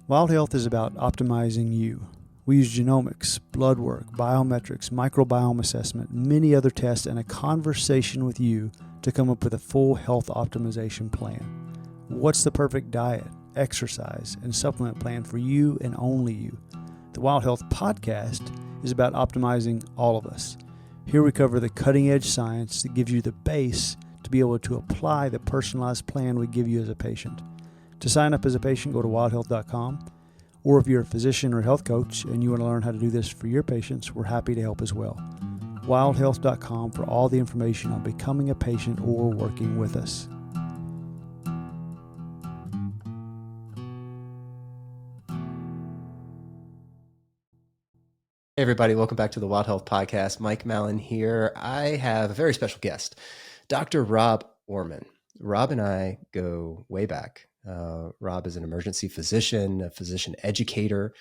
Wild Health is about optimizing you. We use genomics, blood work, biometrics, microbiome assessment, many other tests, and a conversation with you to come up with a full health optimization plan. What's the perfect diet, exercise, and supplement plan for you and only you? The Wild Health podcast is about optimizing all of us. Here we cover the cutting-edge science that gives you the base to be able to apply the personalized plan we give you as a patient. To sign up as a patient, go to wildhealth.com. Or if you're a physician or health coach and you want to learn how to do this for your patients, we're happy to help as well. Wildhealth.com for all the information on becoming a patient or working with us. Hey everybody, welcome back to the Wild Health Podcast. Mike Mallin here. I have a very special guest, Dr. Rob Orman. Rob and I go way back. Rob is an emergency physician, a physician educator.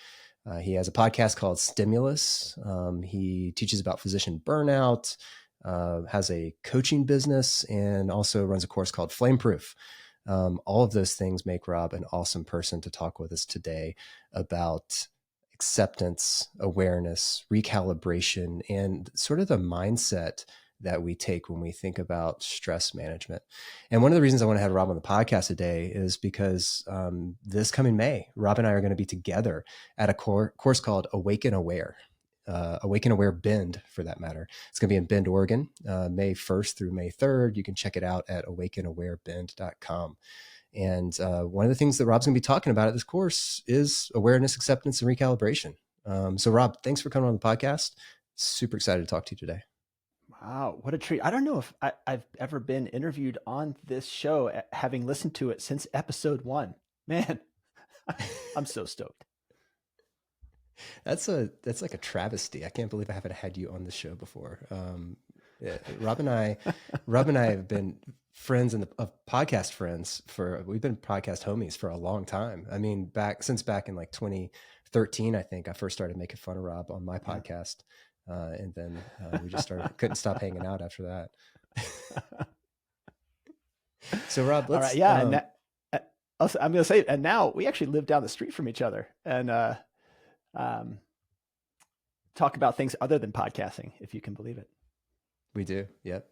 He has a podcast called Stimulus. He teaches about physician burnout, has a coaching business, and also runs a course called Flameproof. All of those things make Rob an awesome person to talk with us today about acceptance, awareness, recalibration, and sort of the mindset that we take when we think about stress management. And one of the reasons I want to have Rob on the podcast today is because this coming May, Rob and I are going to be together at a course called Awaken Aware Bend, for that matter. It's going to be in Bend, Oregon, May 1st through May 3rd. You can check it out at awakenawarebend.com. And one of the things that Rob's going to be talking about at this course is awareness, acceptance, and recalibration. So Rob, thanks for coming on the podcast. Super excited to talk to you today. Wow, what a treat. I don't know if I've ever been interviewed on this show, having listened to it since episode 1. Man, I'm so stoked. That's like a travesty. I can't believe I haven't had you on the show before. Rob and I have been friends and podcast friends we've been podcast homies for a long time. I mean, since back in like 2013, I think I first started making fun of Rob on my podcast. And then we just couldn't stop hanging out after that. So Rob, let's, all right, yeah. I'm going to say, and now we actually live down the street from each other and talk about things other than podcasting, if you can believe it. We do. Yep.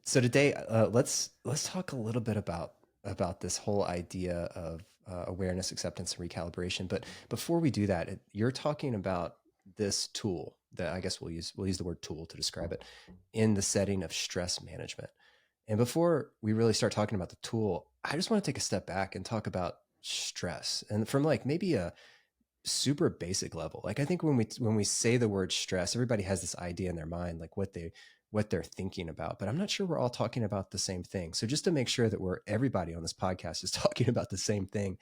So today, let's talk a little bit about this whole idea of awareness, acceptance, and recalibration. But before we do that, you're talking about this tool that I guess we'll use the word tool to describe it in the setting of stress management. And before we really start talking about the tool, I just want to take a step back and talk about stress, and from like maybe a super basic level. Like I think when we say the word stress, everybody has this idea in their mind, like what they're thinking about, but I'm not sure we're all talking about the same thing. So just to make sure that everybody on this podcast is talking about the same thing,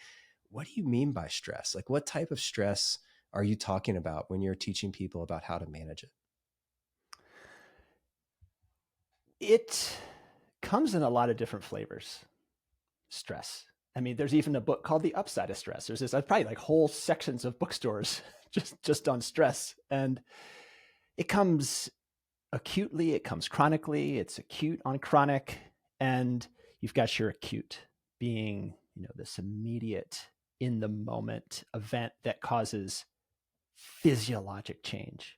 what do you mean by stress? Like what type of stress are you talking about when you're teaching people about how to manage it? It comes in a lot of different flavors. Stress. I mean, there's even a book called The Upside of Stress. There's probably like whole sections of bookstores just on stress. And it comes acutely, it comes chronically, it's acute on chronic. And you've got your acute being, this immediate in the moment event that causes physiologic change.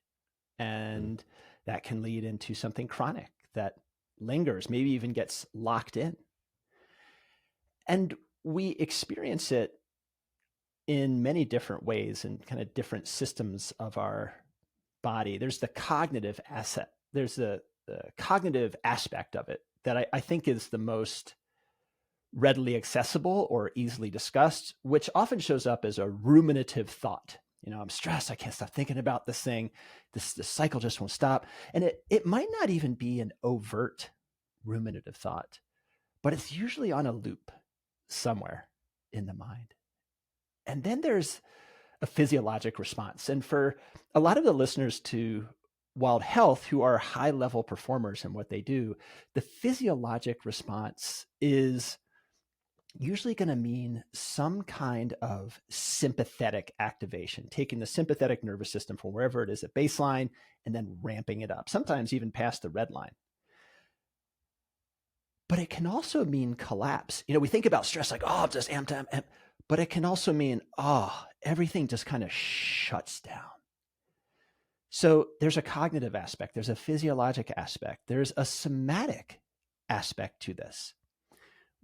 And that can lead into something chronic that lingers, maybe even gets locked in. And we experience it in many different ways and kind of different systems of our body. There's the cognitive asset. There's the cognitive aspect of it that I think is the most readily accessible or easily discussed, which often shows up as a ruminative thought. I'm stressed. I can't stop thinking about this thing. This cycle just won't stop. And it might not even be an overt ruminative thought, but it's usually on a loop somewhere in the mind. And then there's a physiologic response. And for a lot of the listeners to Wild Health who are high-level performers in what they do, the physiologic response is usually going to mean some kind of sympathetic activation, taking the sympathetic nervous system from wherever it is at baseline and then ramping it up, sometimes even past the red line. But it can also mean collapse. We think about stress like, oh, I'm just amped. but it can also mean, everything just kind of shuts down. So there's a cognitive aspect, there's a physiologic aspect, there's a somatic aspect to this.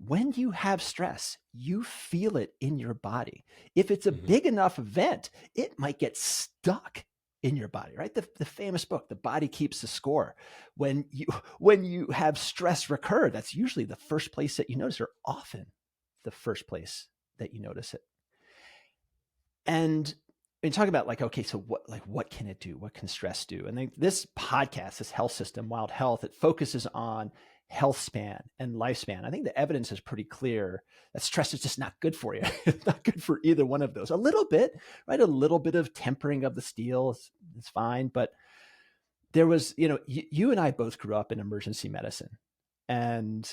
When you have stress, you feel it in your body. If it's a big enough event, it might get stuck in your body, right? The famous book, The Body Keeps the Score. When you have stress recur, that's usually the first place that you notice, or often the first place that you notice it. And talk about okay, so what can it do? What can stress do? And this podcast, this health system, Wild Health, it focuses on health span and lifespan. I think the evidence is pretty clear that stress is just not good for you. It's not good for either one of those. A little bit, right? A little bit of tempering of the steel is fine. But there was, you and I both grew up in emergency medicine. And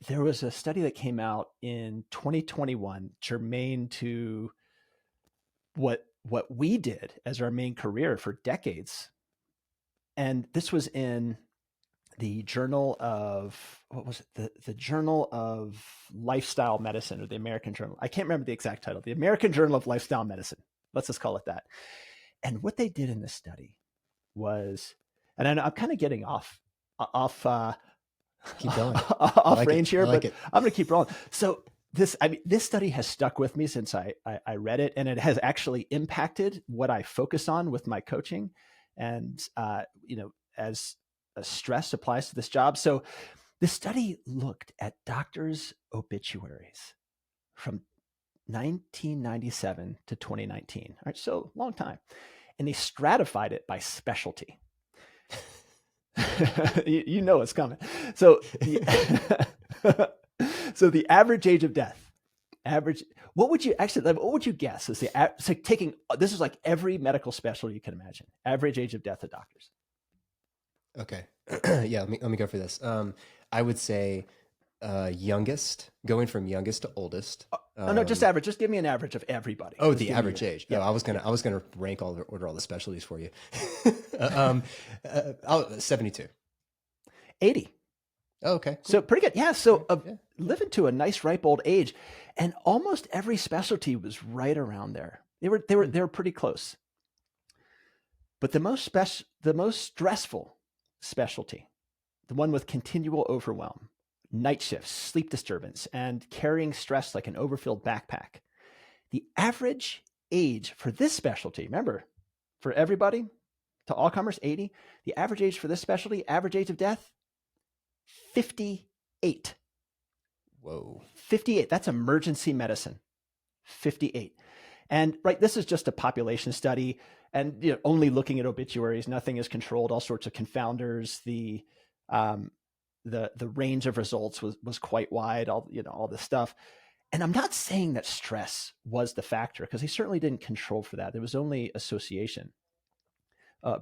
there was a study that came out in 2021, germane to what we did as our main career for decades. And this was in the Journal of, the Journal of Lifestyle Medicine, or the American Journal. I can't remember the exact title, the American Journal of Lifestyle Medicine. Let's just call it that. And what they did in this study was, and I'm kind of getting off keep going. off range here, but I'm going to keep rolling. So this study has stuck with me since I read it, and it has actually impacted what I focus on with my coaching. And, as stress applies to this job. So the study looked at doctors' obituaries from 1997 to 2019. All right, so long time. And they stratified it by specialty. you know it's coming. So so the average age of death, what would you guess is this is like every medical specialty you can imagine, average age of death of doctors. Okay. Yeah, let me go for this. I would say youngest, going from youngest to oldest. No, just average. Just give me an average of everybody. Oh, just the average age. Yeah. I was gonna rank order all the specialties for you. 72. 80. Oh, okay. Cool. So pretty good. Yeah. So living to a nice ripe old age, and almost every specialty was right around there. They were pretty close. But the most stressful specialty, the one with continual overwhelm, night shifts, sleep disturbance, and carrying stress like an overfilled backpack. The average age for this specialty, remember, for everybody, to all comers, 80. The average age for this specialty, average age of death, 58. Whoa. 58. That's emergency medicine. 58. And right, this is just a population study, and only looking at obituaries. Nothing is controlled. All sorts of confounders. The range of results was quite wide. All this stuff. And I'm not saying that stress was the factor, because they certainly didn't control for that. There was only association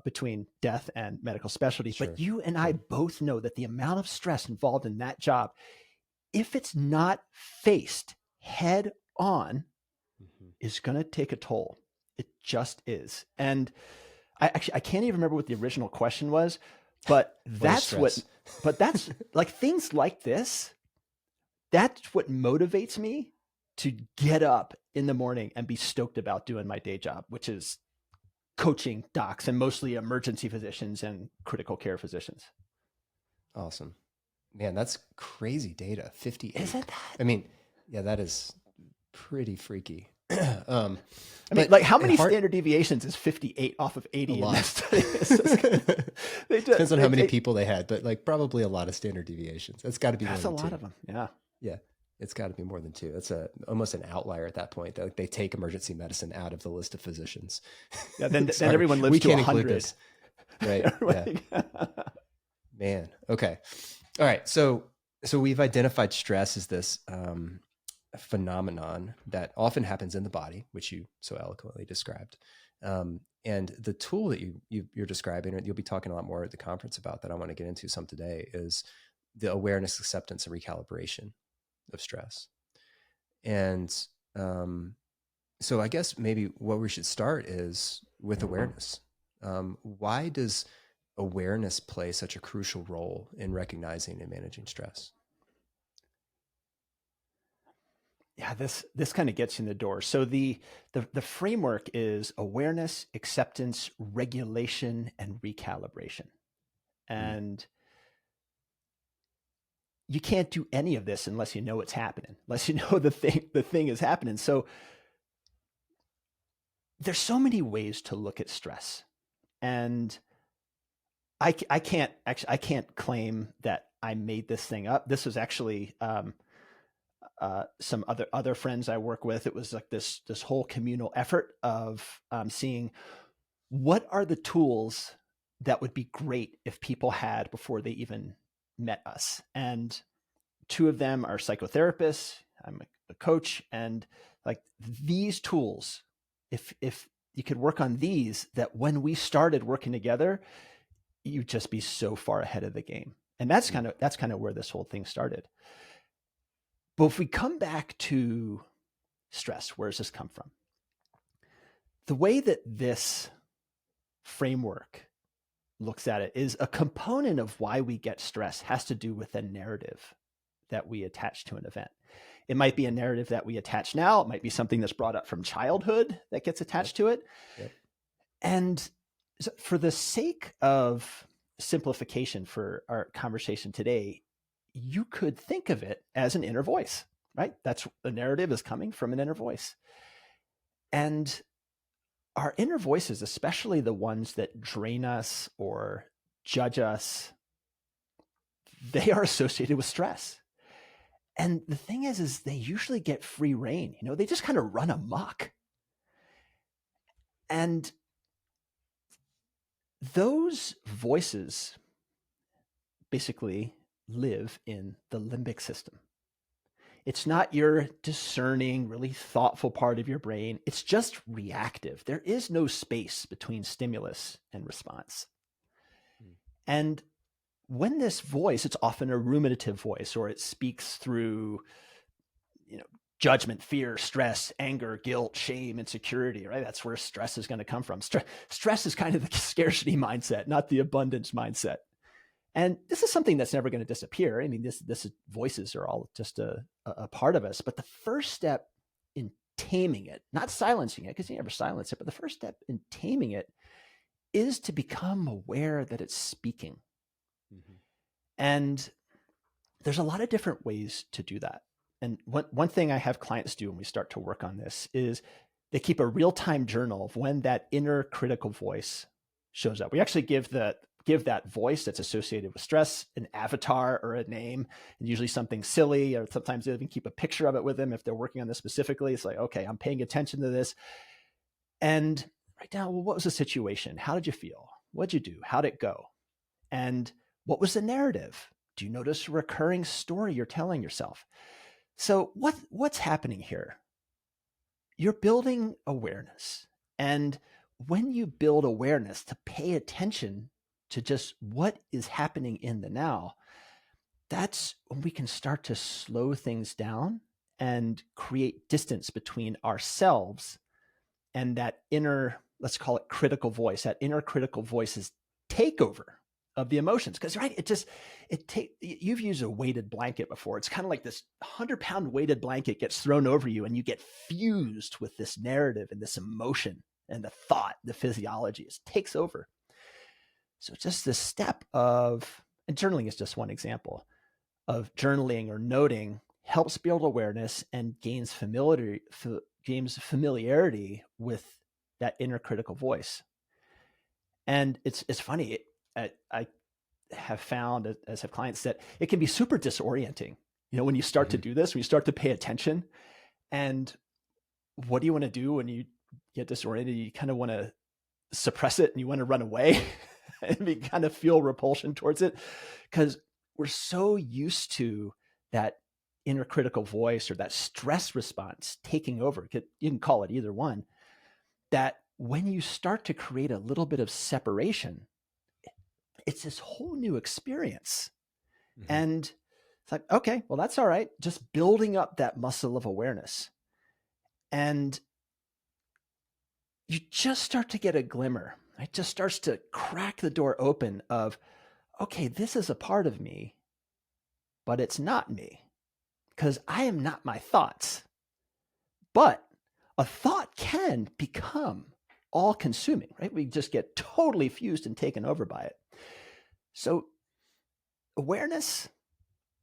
between death and medical specialty. Sure. But you and I both know that the amount of stress involved in that job, if it's not faced head on, is going to take a toll. It just is. And I can't even remember what the original question was, but that's like things like this. That's what motivates me to get up in the morning and be stoked about doing my day job, which is coaching docs, and mostly emergency physicians and critical care physicians. Awesome. Man, that's crazy data. 58. Isn't that? I mean, yeah, that is pretty freaky. I mean, like, how many standard deviations is 58 off of 80? A lot. Depends on how many people they had, but like probably a lot of standard deviations. That's got to be more than 2. That's a lot of them. Yeah. Yeah. It's got to be more than 2. That's almost an outlier at that point. They take emergency medicine out of the list of physicians. Yeah. Then everyone lives to 100. Right. Yeah. Man. Okay. All right. So we've identified stress as this phenomenon that often happens in the body, which you so eloquently described. And the tool that you're describing, and you'll be talking a lot more at the conference about, that I want to get into some today, is the awareness, acceptance, and recalibration of stress. And so I guess maybe what we should start is with awareness. Why does awareness play such a crucial role in recognizing and managing stress? Yeah, this kind of gets you in the door. So the framework is awareness, acceptance, regulation, and recalibration. And you can't do any of this unless you know what's happening, unless you know the thing is happening. So there's so many ways to look at stress. And I can't claim that I made this thing up. This was actually some other friends I work with. It was like this whole communal effort of seeing what are the tools that would be great if people had before they even met us. And two of them are psychotherapists. I'm a coach, and like these tools, if you could work on these, that when we started working together, you'd just be so far ahead of the game. And that's kind of where this whole thing started. But if we come back to stress, where does this come from? The way that this framework looks at it is a component of why we get stress has to do with a narrative that we attach to an event. It might be a narrative that we attach now. It might be something that's brought up from childhood that gets attached to it. Yep. And for the sake of simplification for our conversation today, you could think of it as an inner voice, right? That's the narrative is coming from an inner voice. And our inner voices, especially the ones that drain us or judge us, they are associated with stress. And the thing is they usually get free rein. They just kind of run amok. And those voices basically live in the limbic system. It's not your discerning, really thoughtful part of your brain. It's just reactive. There is no space between stimulus and response. And when this voice, it's often a ruminative voice, or it speaks through, judgment, fear, stress, anger, guilt, shame, insecurity, right? That's where stress is going to come from. Stress is kind of the scarcity mindset, not the abundance mindset. And this is something that's never going to disappear. I mean, this voices are all just a part of us. But the first step in taming it, not silencing it, because you never silence it, but the first step in taming it is to become aware that it's speaking. Mm-hmm. And there's a lot of different ways to do that. And one thing I have clients do when we start to work on this is they keep a real-time journal of when that inner critical voice shows up. We actually give that voice that's associated with stress an avatar or a name, and usually something silly, or sometimes they even keep a picture of it with them if they're working on this specifically. It's like, okay, I'm paying attention to this. And write down, well, what was the situation? How did you feel? What'd you do? How'd it go? And what was the narrative? Do you notice a recurring story you're telling yourself? So what's happening here? You're building awareness. And when you build awareness to pay attention to just what is happening in the now, that's when we can start to slow things down and create distance between ourselves and that inner, let's call it critical voice, that inner critical voice's takeover of the emotions. Because, right, you've used a weighted blanket before. It's kind of like this 100-pound weighted blanket gets thrown over you, and you get fused with this narrative and this emotion and the thought, the physiology. It takes over. So just this step of, and journaling is just one example of journaling or noting, helps build awareness and gains familiarity with that inner critical voice. And it's funny. I have found, as have clients, that it can be super disorienting. When you start to do this, when you start to pay attention, and what do you want to do when you get disoriented? You kind of want to suppress it and you want to run away and you kind of feel repulsion towards it, because we're so used to that inner critical voice or that stress response taking over. You can call it either one. That when you start to create a little bit of separation, it's this whole new experience. Mm-hmm. And it's like, okay, well, that's all right. Just building up that muscle of awareness. And you just start to get a glimmer. It just starts to crack the door open of, okay, this is a part of me, but it's not me, because I am not my thoughts. But a thought can become all consuming, right? We just get totally fused and taken over by it. So awareness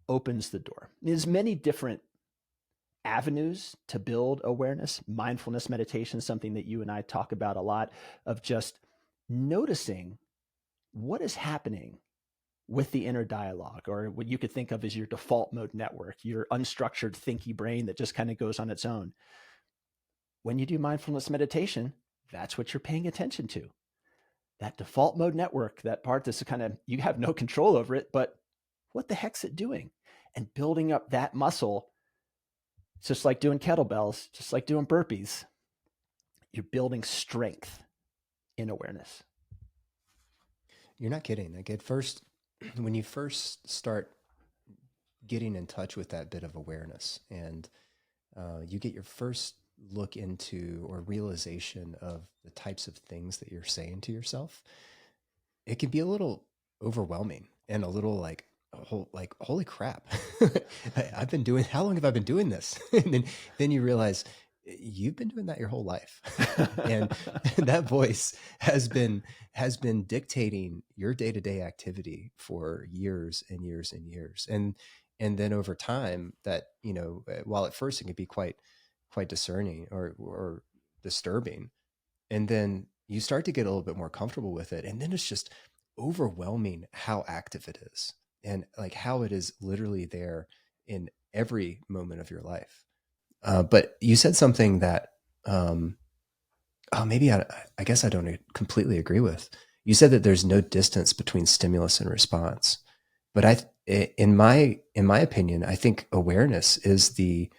opens the door. There's many different avenues to build awareness. Mindfulness meditation, something that you and I talk about a lot, of just noticing what is happening with the inner dialogue, or what you could think of as your default mode network, your unstructured thinky brain that just kind of goes on its own. When you do mindfulness meditation, that's what you're paying attention to. That default mode network, that part that's kind of, you have no control over it, but what the heck's it doing? And building up that muscle, it's just like doing kettlebells, just like doing burpees. You're building strength in awareness. You're not kidding. Like at first, when you first start getting in touch with that bit of awareness, and you get your first look into or realization of the types of things that you're saying to yourself, it can be a little overwhelming and a little like, holy crap. I've been doing, how long have I been doing this? And then you realize you've been doing that your whole life. And that voice has been dictating your day-to-day activity for years and years and years. And then over time that, you know, while at first it can be quite discerning or disturbing, and then you start to get a little bit more comfortable with it. And then it's just overwhelming how active it is, and like how it is literally there in every moment of your life. But you said something that, maybe I guess I don't completely agree with. You said that there's no distance between stimulus and response, but in my opinion, I think awareness is the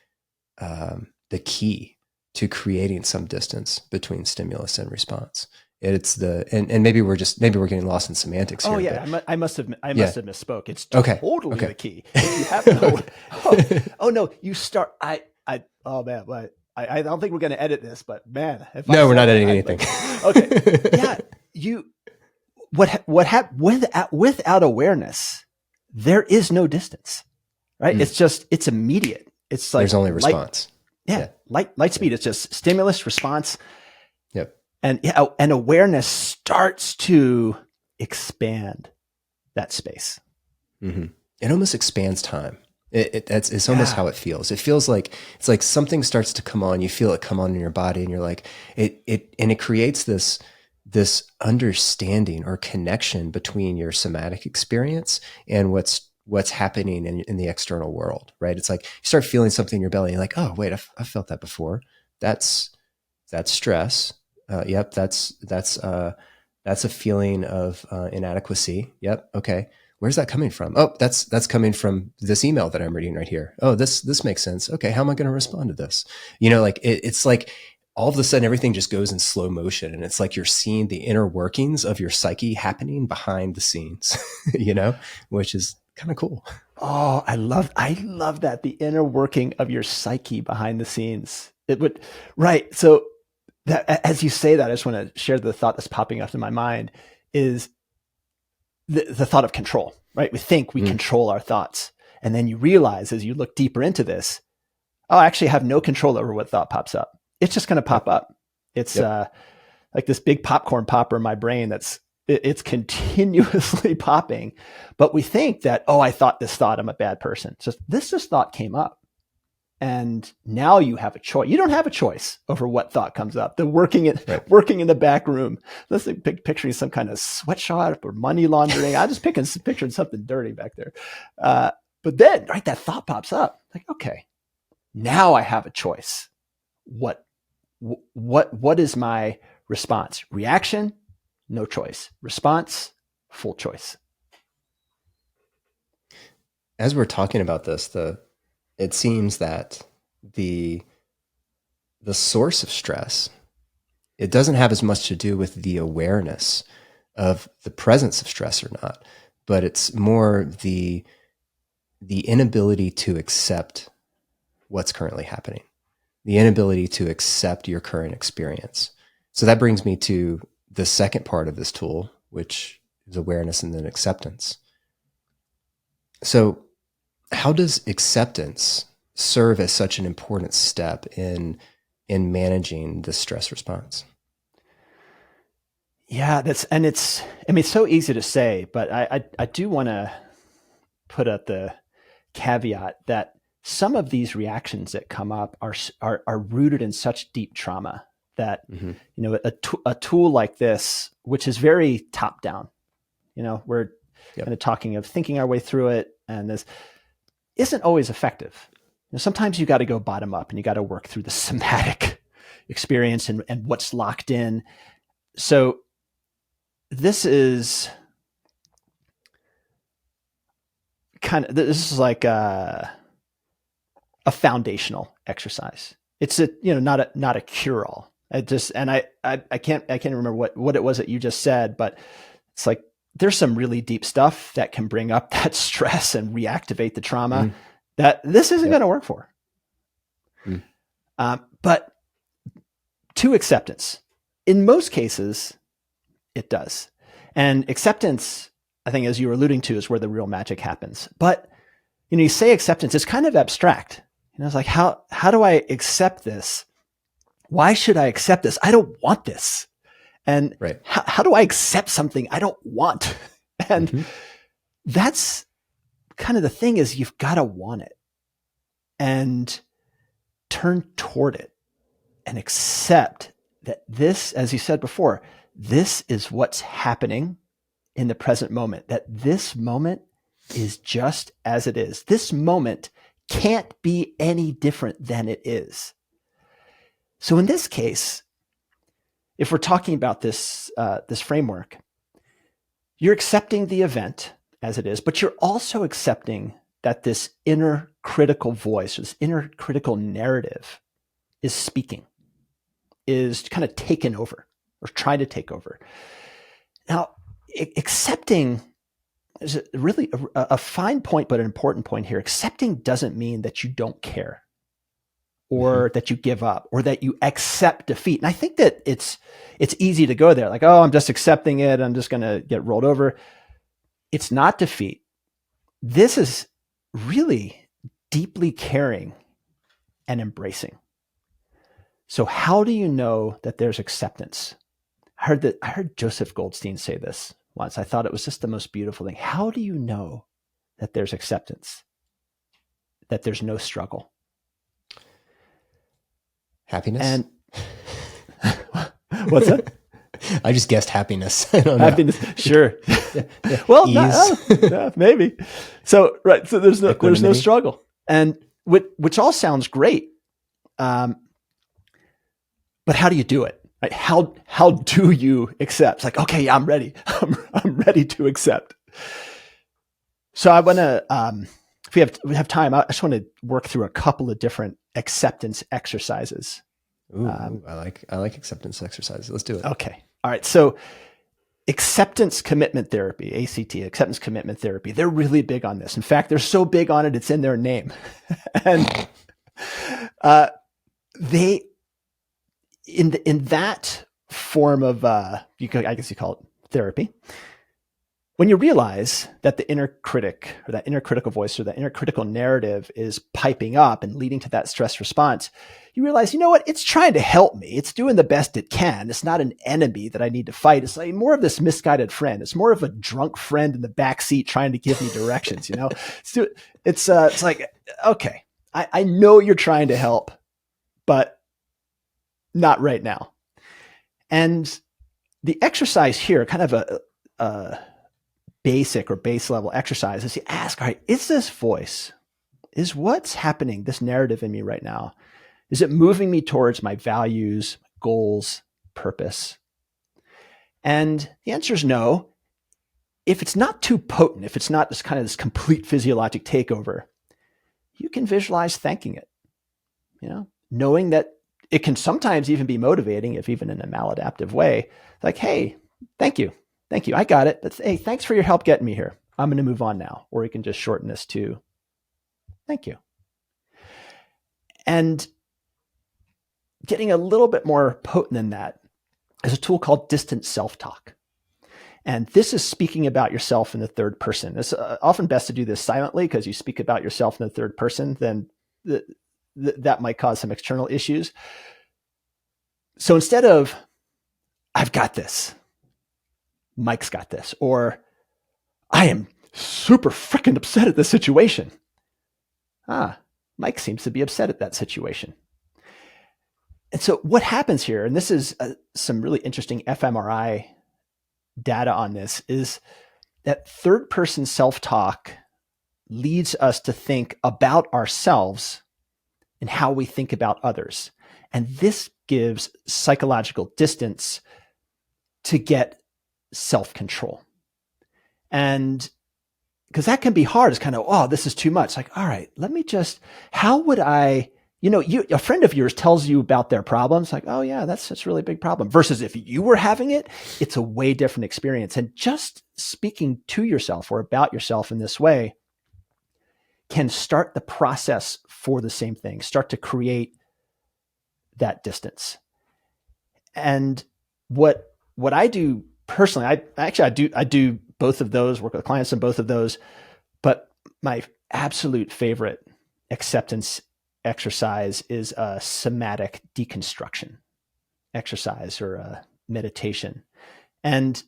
key to creating some distance between stimulus and response. It's and maybe we're getting lost in semantics here. Oh yeah, I must have misspoke. It's okay. The key. If you have no, no, you start. Oh man, but I don't think we're going to edit this. But man, no, we're not editing anything. Okay, yeah, without awareness, there is no distance, right? It's immediate. It's like there's only response. Light speed. It's just stimulus, response. Yep. And awareness starts to expand that space. Mm-hmm. It almost expands time. It's almost how it feels. It feels like it's like something starts to come on. You feel it come on in your body, and you're like it creates this understanding or connection between your somatic experience and what's happening in the external world, right? It's like you start feeling something in your belly, and you're like, oh wait, I've felt that before. That's stress. Yep, that's a feeling of inadequacy. Yep, okay. Where's that coming from? Oh, that's coming from this email that I'm reading right here. Oh, this makes sense. Okay, how am I going to respond to this? You know, like it's like all of a sudden everything just goes in slow motion, and it's like you're seeing the inner workings of your psyche happening behind the scenes. You know, which is kind of cool. Oh, I love that, the inner working of your psyche behind the scenes. Right. So that, as you say that, I just want to share the thought that's popping up in my mind is the thought of control, right? We think we control our thoughts. And then you realize as you look deeper into this, I actually have no control over what thought pops up. It's just going to pop up. It's like this big popcorn popper in my brain it's continuously popping. But we think that, I thought this thought, I'm a bad person. So this thought came up. And now you have a choice. You don't have a choice over what thought comes up. The working in the back room. Let's say picturing some kind of sweatshop or money laundering. I'm just picturing something dirty back there. But then, right, that thought pops up. Like, okay, now I have a choice. What is my response? Reaction, no choice. Response, full choice. As we're talking about this, it seems that the source of stress, it doesn't have as much to do with the awareness of the presence of stress or not, but it's more the inability to accept what's currently happening, the inability to accept your current experience. So that brings me to the second part of this tool, which is awareness and then acceptance. So how does acceptance serve as such an important step in in managing the stress response? Yeah, it's so easy to say, but I do want to put up the caveat that some of these reactions that come up are rooted in such deep trauma that, a tool like this, which is very top down, we're kind of talking of thinking our way through it, and this isn't always effective. Sometimes you got to go bottom up and you got to work through the somatic experience and what's locked in. So this is like a foundational exercise. It's not a cure all. I can't remember what it was that you just said, but it's like there's some really deep stuff that can bring up that stress and reactivate the trauma that this isn't going to work for. But to acceptance, in most cases, it does. And acceptance, I think, as you were alluding to, is where the real magic happens. But, you say acceptance, it's kind of abstract. It's like, how do I accept this? Why should I accept this? I don't want this. And how do I accept something I don't want? And that's kind of the thing, is you've got to want it and turn toward it and accept that this, as you said before, this is what's happening in the present moment, that this moment is just as it is. This moment can't be any different than it is. So in this case, if we're talking about this framework, you're accepting the event as it is, but you're also accepting that this inner critical voice, or this inner critical narrative, is speaking, is kind of taken over, or trying to take over. Now, accepting is really a fine point, but an important point here. Accepting doesn't mean that you don't care, or that you give up, or that you accept defeat. And I think that it's easy to go there, like, oh, I'm just accepting it, I'm just going to get rolled over. It's not defeat. This is really deeply caring and embracing. So how do you know that there's acceptance? I heard Joseph Goldstein say this once. I thought it was just the most beautiful thing. How do you know that there's acceptance? That there's no struggle? Happiness? And what's that? I just guessed happiness. I don't know. Happiness, sure. Well, maybe. So there's no struggle, and which all sounds great. But how do you do it? Right? How do you accept? It's like, okay, I'm ready. I'm ready to accept. So I want to, if we have time, I just want to work through a couple of different acceptance exercises. Ooh, I like acceptance exercises. Let's do it. Okay. All right. So acceptance commitment therapy, ACT, acceptance commitment therapy, they're really big on this. In fact, they're so big on it, it's in their name. And they, in that form of, I guess you call it therapy, when you realize that the inner critic, or that inner critical voice, or that inner critical narrative is piping up and leading to that stress response, you realize, you know what? It's trying to help me. It's doing the best it can. It's not an enemy that I need to fight. It's like more of this misguided friend. It's more of a drunk friend in the back seat trying to give me directions. It's like, okay, I know you're trying to help, but not right now. And the exercise here, kind of a basic or base level exercise, is you ask, all right, is this voice, is what's happening, this narrative in me right now, is it moving me towards my values, goals, purpose? And the answer is no. If it's not too potent, if it's not this kind of this complete physiologic takeover, you can visualize thanking it, knowing that it can sometimes even be motivating, if even in a maladaptive way, like, hey, thank you. I got it. But hey, thanks for your help getting me here. I'm going to move on now. Or you can just shorten this to thank you. And getting a little bit more potent than that is a tool called distant self-talk. And this is speaking about yourself in the third person. It's often best to do this silently, because you speak about yourself in the third person, then that might cause some external issues. So instead of, I've got this, Mike's got this, or I am super freaking upset at this situation. Mike seems to be upset at that situation. And so what happens here, and this is some really interesting fMRI data on this, is that third person self-talk leads us to think about ourselves and how we think about others. And this gives psychological distance to get self-control. And because that can be hard, it's kind of, oh, this is too much. Like, all right, let me just, how would I, a friend of yours tells you about their problems, like, oh yeah, that's a really big problem. Versus if you were having it, it's a way different experience. And just speaking to yourself or about yourself in this way can start the process for the same thing, start to create that distance. And what I do personally, I do both of those, work with clients on both of those, but my absolute favorite acceptance exercise is a somatic deconstruction exercise or a meditation. And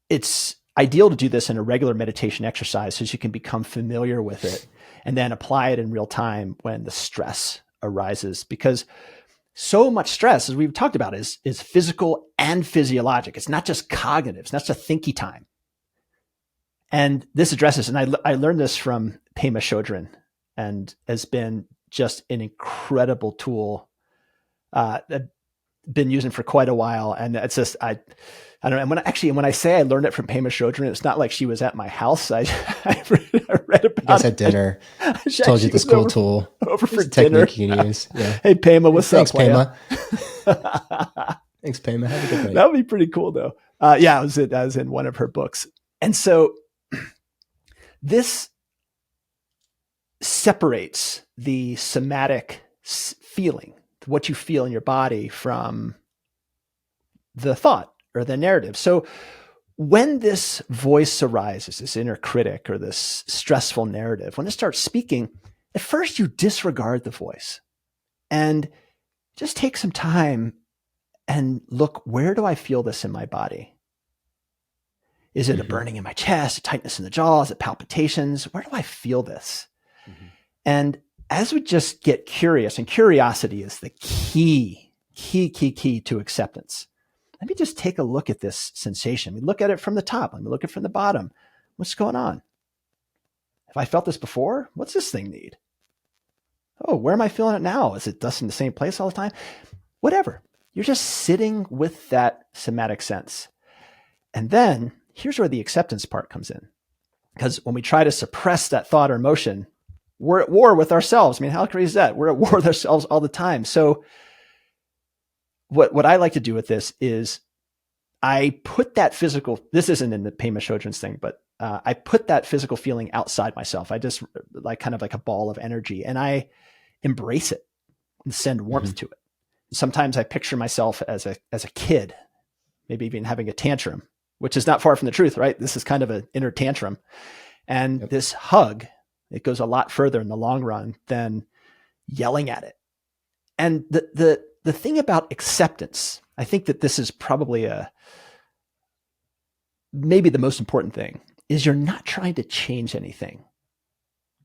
it's ideal to do this in a regular meditation exercise so you can become familiar with it and then apply it in real time when the stress arises, because so much stress, as we've talked about, is physical and physiologic. It's not just cognitive. It's not just thinky time. And this addresses, and I learned this from Pema Chodron, and has been just an incredible tool that I've been using for quite a while. And it's just, I don't know. And when I say I learned it from Pema Chodron, it's not like she was at my house. I read about it. At dinner. Told you this cool tool. Over for dinner. Technique you can use. Yeah. Hey, Pema, what's Thanks, up? Pema. Thanks, Pema. Have a good night. That would be pretty cool, though. I was in one of her books. And so this separates the somatic feeling, what you feel in your body, from the thought or the narrative. So when this voice arises, this inner critic or this stressful narrative, when it starts speaking, at first you disregard the voice and just take some time and look, where do I feel this in my body? Is it a burning in my chest, a tightness in the jaw? Is it palpitations? Where do I feel this? And as we just get curious, and curiosity is the key to acceptance. Let me just take a look at this sensation. We look at it from the top. Let me look at it from the bottom. What's going on? Have I felt this before? What's this thing need? Oh, where am I feeling it now? Is it dust in the same place all the time? Whatever. You're just sitting with that somatic sense. And then here's where the acceptance part comes in. Because when we try to suppress that thought or emotion, we're at war with ourselves. I mean, how crazy is that? We're at war with ourselves all the time. So what I like to do with this is I put that physical, this isn't in the Pema Chodron's thing, but I put that physical feeling outside myself. I just kind of like a ball of energy, and I embrace it and send warmth to it. Sometimes I picture myself as a kid, maybe even having a tantrum, which is not far from the truth, right? This is kind of an inner tantrum. And this hug, it goes a lot further in the long run than yelling at it. And the thing about acceptance, I think that this is probably maybe the most important thing, is you're not trying to change anything.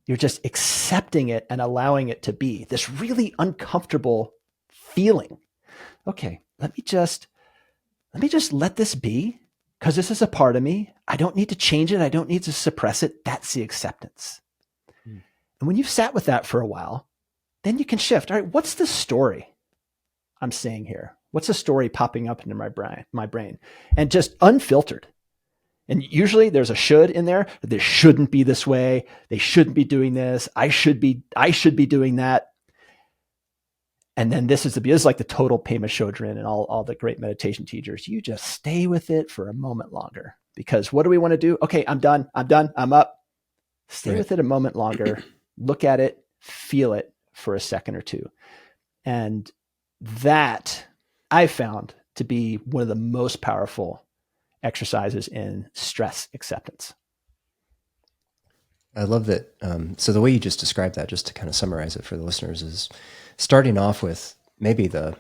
You're just accepting it and allowing it to be this really uncomfortable feeling. Okay, let me just let this be, because this is a part of me. I don't need to change it. I don't need to suppress it. That's the acceptance. And when you've sat with that for a while, then you can shift. All right, what's the story I'm saying here? What's the story popping up into my brain? And just unfiltered. And usually there's a should in there. This shouldn't be this way. They shouldn't be doing this. I should be doing that. And then this is like the total Pema Chodron and all the great meditation teachers. You just stay with it for a moment longer, because what do we want to do? Okay, I'm done. I'm up. Stay with it a moment longer. Look at it, feel it for a second or two. And that I found to be one of the most powerful exercises in stress acceptance. I love that. So the way you just described that, just to kind of summarize it for the listeners, is starting off with maybe the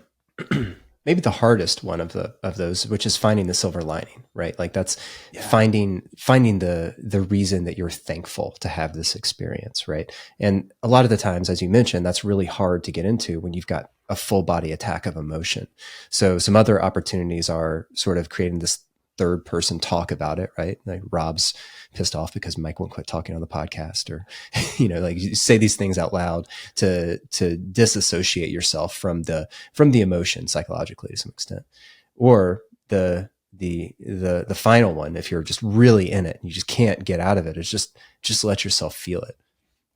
maybe the hardest one of those, which is finding the silver lining, right? Like that's finding the reason that you're thankful to have this experience, right? And a lot of the times, as you mentioned, that's really hard to get into when you've got a full body attack of emotion. So some other opportunities are sort of creating this third person talk about it, right? Like Rob's pissed off because Mike won't quit talking on the podcast, or, like you say these things out loud to disassociate yourself from the emotion psychologically to some extent. Or the final one, if you're just really in it and you just can't get out of it, is just let yourself feel it.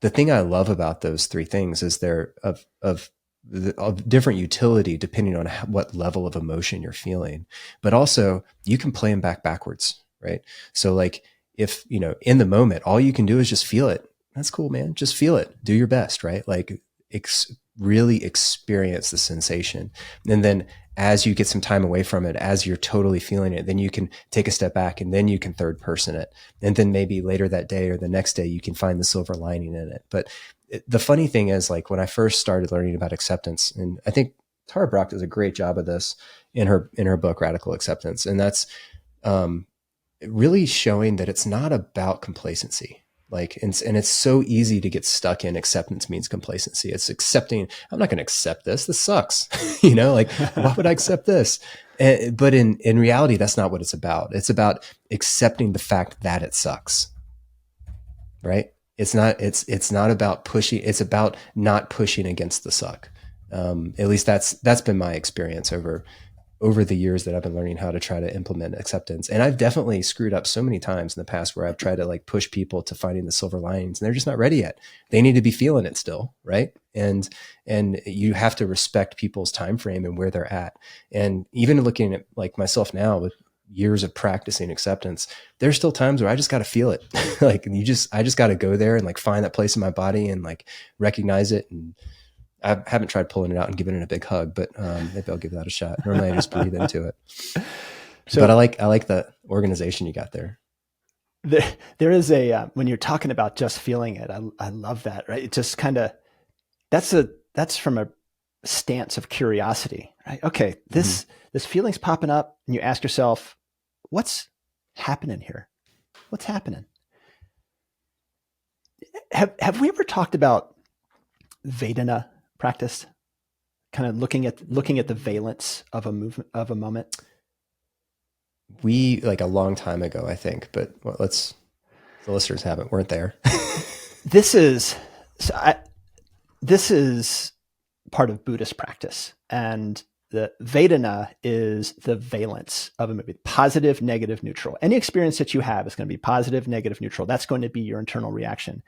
The thing I love about those three things is they're of different utility depending on what level of emotion you're feeling, but also you can play them backwards, right? So like if, in the moment, all you can do is just feel it. That's cool, man. Just feel it. Do your best, right? Like really experience the sensation. And then as you get some time away from it, as you're totally feeling it, then you can take a step back and then you can third person it. And then maybe later that day or the next day, you can find the silver lining in it. But the funny thing is, like when I first started learning about acceptance, and I think Tara Brach does a great job of this in her book, Radical Acceptance. And that's really showing that it's not about complacency. Like, and it's so easy to get stuck in acceptance means complacency. It's accepting, I'm not going to accept this. This sucks. Like, why would I accept this? But in reality, that's not what it's about. It's about accepting the fact that it sucks. Right? It's not about pushing. It's about not pushing against the suck. At least that's been my experience over the years that I've been learning how to try to implement acceptance. And I've definitely screwed up so many times in the past where I've tried to like push people to finding the silver linings and they're just not ready yet. They need to be feeling it still. Right. And you have to respect people's time frame and where they're at. And even looking at like myself now with years of practicing acceptance, there's still times where I just got to feel it. Like I just got to go there and like find that place in my body and like recognize it. And I haven't tried pulling it out and giving it a big hug, but maybe I'll give that a shot. Normally I just breathe into it. So, but I like the organization you got there. There is when you're talking about just feeling it, I love that, right? It just kind of, that's from a stance of curiosity, right? Okay, this feeling's popping up and you ask yourself, what's happening here? What's happening? Have we ever talked about Vedana practice? Kind of looking at the valence of a movement, of a moment. We like a long time ago, I think, but the listeners weren't there. This is part of Buddhist practice, and the Vedana is the valence of a movie: positive, negative, neutral. Any experience that you have is going to be positive, negative, neutral. That's going to be your internal reaction.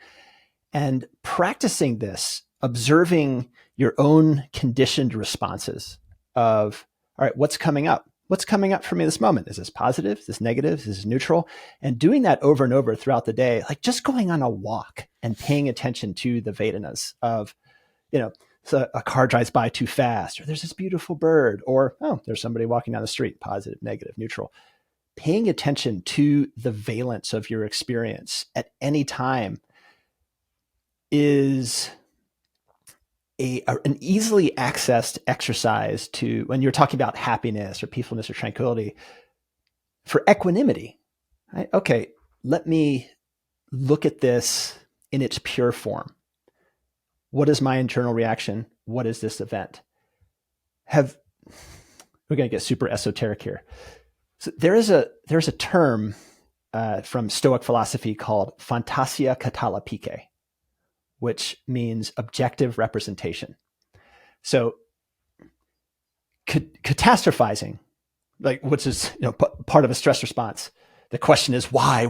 And practicing this, observing your own conditioned responses of, all right, what's coming up? What's coming up for me this moment? Is this positive? Is this negative? Is this neutral? And doing that over and over throughout the day, like just going on a walk and paying attention to the Vedanas of, so a car drives by too fast, or there's this beautiful bird, or, oh, there's somebody walking down the street, positive, negative, neutral. Paying attention to the valence of your experience at any time is an easily accessed exercise to, when you're talking about happiness or peacefulness or tranquility, for equanimity, right? Okay, let me look at this in its pure form. What is my internal reaction? What is this event? We're going to get super esoteric here. So there's a term from Stoic philosophy called fantasia katalapike, which means objective representation. So catastrophizing, like, which is part of a stress response. The question is why?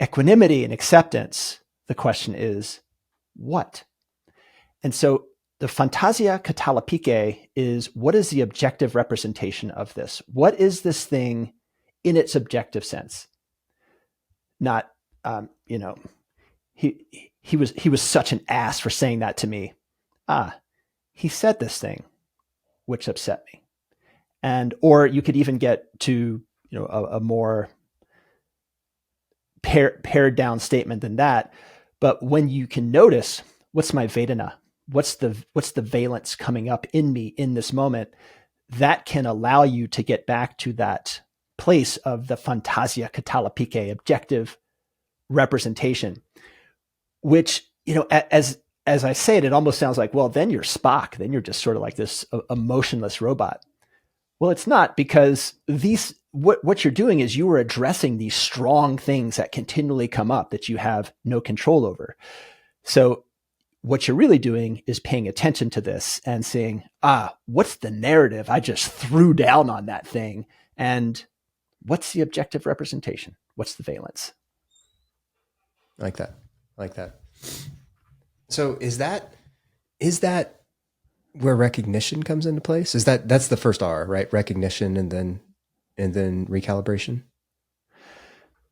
Equanimity and acceptance, the question is what? And so the fantasia katalapike is, what is the objective representation of this? What is this thing in its objective sense? Not, he was such an ass for saying that to me. He said this thing, which upset me. Or you could even get to, a more pared down statement than that. But when you can notice, what's my Vedana? what's the valence coming up in me in this moment, that can allow you to get back to that place of the fantasia catalepike, objective representation, which, as I say it, it almost sounds like, well, then you're Spock. Then you're just sort of like this emotionless robot. Well, it's not, because what you're doing is you are addressing these strong things that continually come up that you have no control over. So what you're really doing is paying attention to this and saying, what's the narrative I just threw down on that thing? And what's the objective representation? What's the valence? I like that. So is that where recognition comes into place? That's the first R, right? Recognition and then recalibration.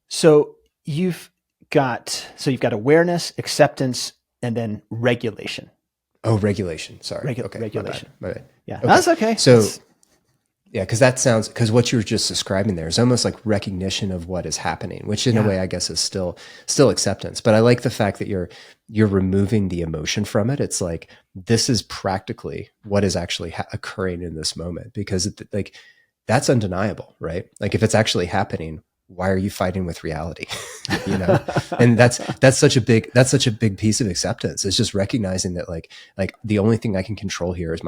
So you've got awareness, acceptance, and then regulation. Oh, regulation. Sorry. Okay. Regulation. My bad. Yeah, Okay. that's okay. So yeah, because what you were just describing there is almost like recognition of what is happening, which in a way I guess is still acceptance. But I like the fact that you're removing the emotion from it. It's like, this is practically what is actually occurring in this moment, because that's undeniable, right? Like, if it's actually happening, why are you fighting with reality? And that's such a big piece of acceptance. It's just recognizing that like the only thing I can control here is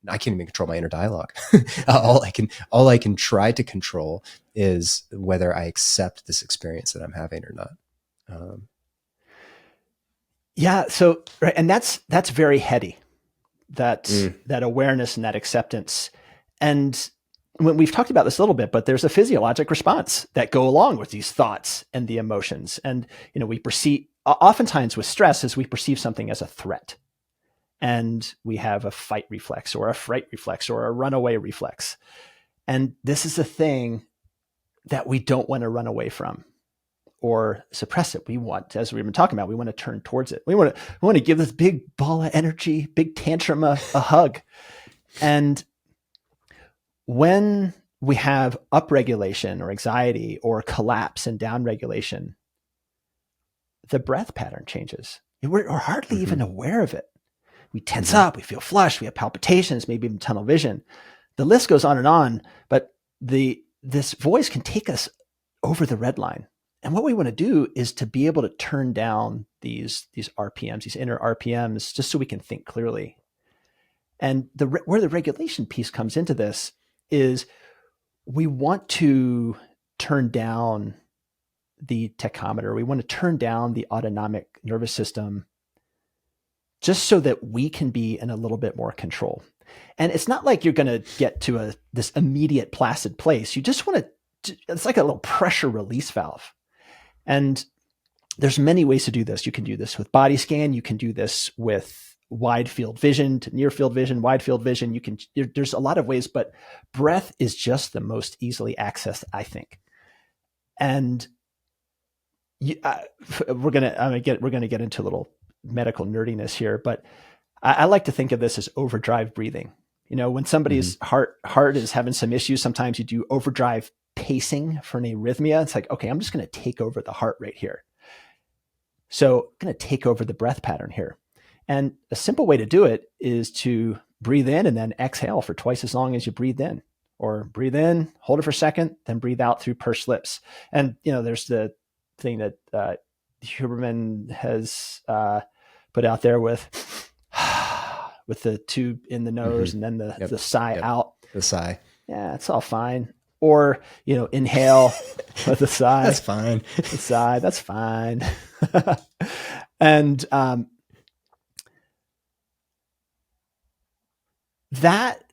I can't even control my inner dialogue. all I can try to control is whether I accept this experience that I'm having or not. Yeah. So, right. And that's very heady, that awareness and that acceptance. And when we've talked about this a little bit, but there's a physiologic response that go along with these thoughts and the emotions. And, we perceive, oftentimes with stress, is we perceive something as a threat. And we have a fight reflex or a fright reflex or a runaway reflex. And this is a thing that we don't want to run away from or suppress it. We want, as we've been talking about, we want to turn towards it. We want to give this big ball of energy, big tantrum a hug. And when we have upregulation or anxiety or collapse and downregulation, the breath pattern changes. We're hardly even aware of it. We tense up, we feel flushed, we have palpitations, maybe even tunnel vision. The list goes on, but this voice can take us over the red line. And what we want to do is to be able to turn down these RPMs, these inner RPMs, just so we can think clearly. And where the regulation piece comes into this is we want to turn down the tachometer. We want to turn down the autonomic nervous system, just so that we can be in a little bit more control. And it's not like you're going to get to this immediate placid place. You just want to, it's like a little pressure release valve. And there's many ways to do this. You can do this with body scan. You can do this with wide field vision to near field vision, wide field vision. There's a lot of ways, but breath is just the most easily accessed, I think. And we're going to get into a little medical nerdiness here, but I like to think of this as overdrive breathing. When somebody's heart is having some issues, sometimes you do overdrive pacing for an arrhythmia. It's like, okay, I'm just going to take over the heart rate here. So I'm going to take over the breath pattern here. And a simple way to do it is to breathe in and then exhale for twice as long as you breathe in, or breathe in, hold it for a second, then breathe out through pursed lips. And, there's the thing that Orman has put out there with the tube in the nose and then the sigh out. The sigh. Yeah, it's all fine. Or, inhale with a sigh. That's fine. The sigh, that's fine. And that